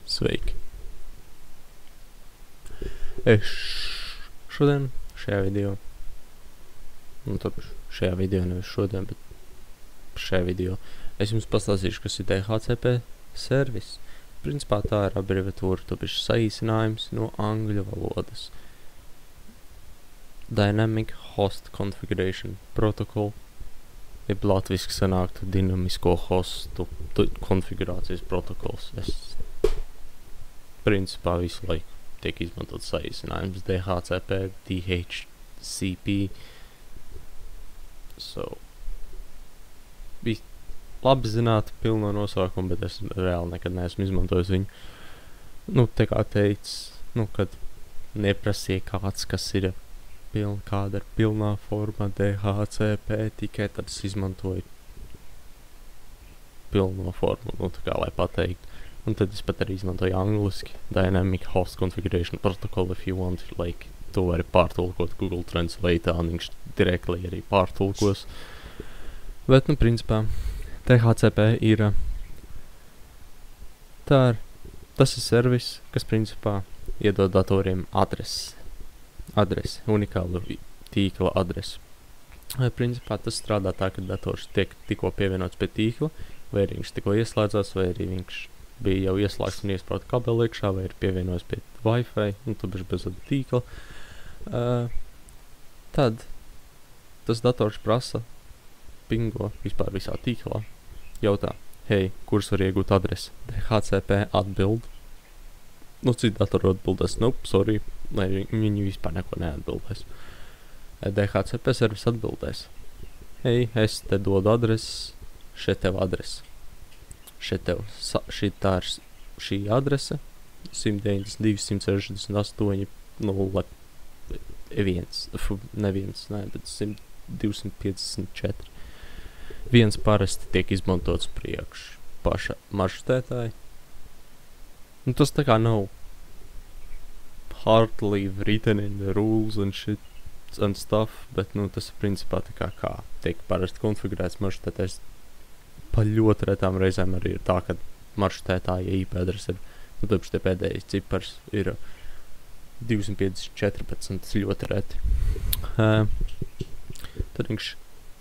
Sveiki! Es šodien šajā video, šajā video nevis šodien, bet šajā video, es jums pastāstīšu, kas ir DHCP servis. Principā tā ir abreviatūra, tāpēc saīsinājums no angļu valodas. Dynamic Host Configuration Protocol, jeb latviski sanāktu dinamisko hostu konfigurācijas protokols. Principā visu laiku tiek izmantot saīsinājums DHCP, DHCP. Labi zināt pilno nosaukumu, bet es reāli nekad neesmu izmantojis viņu. Te kā teicis, kad neprasīja kāds, kas ir kāda ir pilnā forma DHCP, tikai tad es izmantoju pilno formu, tā kā lai pateikt. Un tad es pat arī izmantoju angliski Dynamic Host Configuration Protocol, if you want, to vari pārtulkot Google Translate, un viņš directly arī pārtulkos. Bet, principā, DHCP ir, tas ir servis, kas principā iedod datoriem adresi, unikālu tīkla adresi. Principā tas strādā tā, ka dators tiek tikko pievienots pie tīkla, vai arī viņš tikko ieslēdzās, vai arī viņš bija jau ieslēgts un iesprāta kabeli iekšā, vai ir pievienojis pie Wi-Fi, un tāpēc bez tīkla. Tad tas dators prasa, pingo vispār visā tīklā, jautā, hei, kurš var iegūt adresi? DHCP atbild. Citi datori atbildēs, sorry, lai viņi vispār neko neatbildēs. DHCP servis atbildēs, hei, es te dodu adresi, šeit tev adresi. Šī adrese 192.168.0.1, bet 254. Viens parasti tiek izmantots priekš paša maršrutētāja. Tas tā kā nav hardly written in the rules and shit and stuff, bet tas principā tā kā tiek parasti konfigurēts maršrutētājs. Pa ļoti retām reizēm arī ir tā, ka maršrutētāja IP adrese ir, tāpēc te pēdējais cipars ir 214, ļoti reti. Tad viņš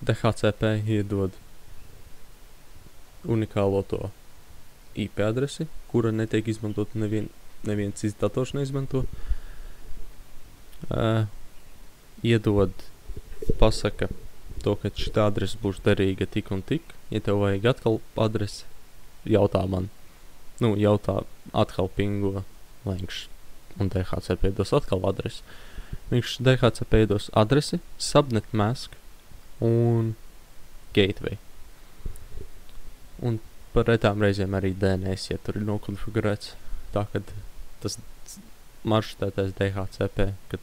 DHCP iedod unikālo to IP adresi, kura netiek izmantot neviens cits dators neizmanto. Iedod, pasaka to, ka šitā adrese būs derīga tik un tik. Ja tev vajag atkal adresi, jautā man. Jautā atkal pingo, lai viņš un DHCP dos atkal adresi. Viņš DHCP dos adresi, subnet mask un gateway. Un par retām reizēm arī DNS, ja tur ir nokonfigurēts. Tā, kad tas maršrutētais DHCP, kad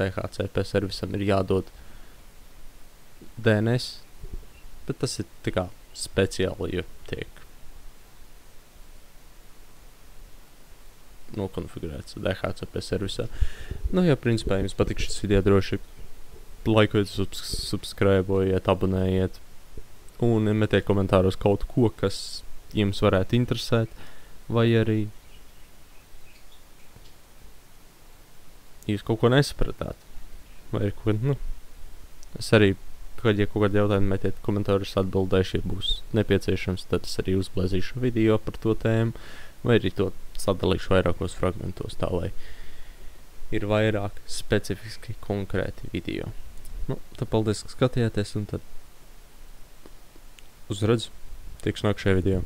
DHCP servisam ir jādod DNS, bet tas ir tā kā speciāli, jo tiek nokonfigurēts DHCP servisā. Principā jums patīk šis video, droši laikojiet, subscribojiet, abonējiet un metiet komentāros kaut ko, kas jums varētu interesēt, vai arī jūs kaut ko nesapratāt. Vai es arī, ja kaut kādi jautājumi metiet komentārus, atbildēšu, ja būs nepieciešams, tad es arī uzblēzīšu video par to tēmu, vai arī to sadalīšu vairākos fragmentos, tā lai ir vairāk specifiski konkrēti video. Tad paldies, ka skatījāties, un tad uzredz, tikšu nākamajā video.